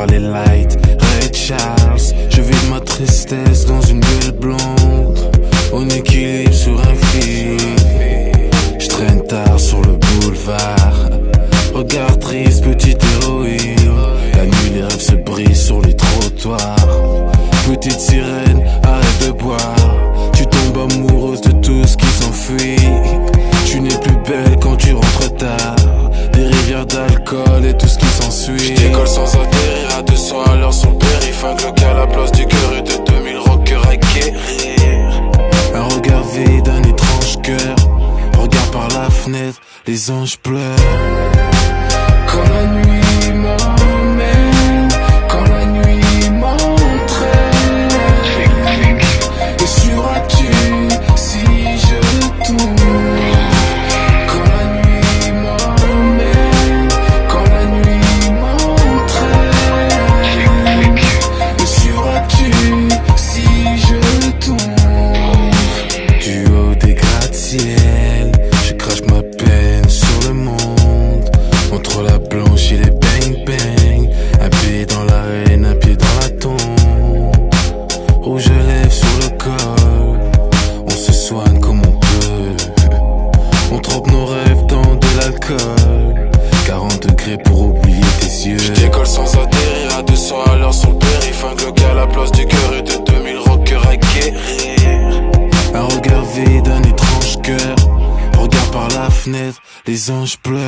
par les lights. Ray Charles, je vide ma tristesse dans une belle blonde. On équilibre sur un fil. Je traîne tard sur le boulevard. Regard triste, petite héroïne. La nuit les rêves se brisent sur les trottoirs. Petite sirène, arrête de boire. Tu tombes amoureuse de tout ce qui s'enfuit. Tu n'es plus belle quand tu rentres tard. Des rivières d'alcool et tout ce qui s'ensuit. Je décolle sans atterrir à 200 à l'heure sur le périph'. Un Glock à la place du cœur et de 2000 rockers à guérir. Un regard vide, un étrange cœur. Regarde par la fenêtre, les anges pleurent. Quand la nuit m'emmène, quand la nuit m'entraîne, que seras-tu si je tourne? Quand la nuit m'emmène, quand la nuit m'entraîne, que seras-tu si je tourne? Du haut des gratte-ciel, je crache ma peine sur le monde. Entre la blanche et les bang-bang, un pied dans l'arène, un pied dans la tombe. Rouge à lèvres sur le col, on se soigne comme on peut. On trempe nos rêves dans de l'alcool, 40 degrés pour oublier tes yeux. Je décolle sans atterrir à 200 à l'heure sur le périph'. Un Glock à la place du cœur et de 2000 rockers à guérir. Un regard vide, un étrange cœur. Regarde par la fenêtre, les anges pleurent.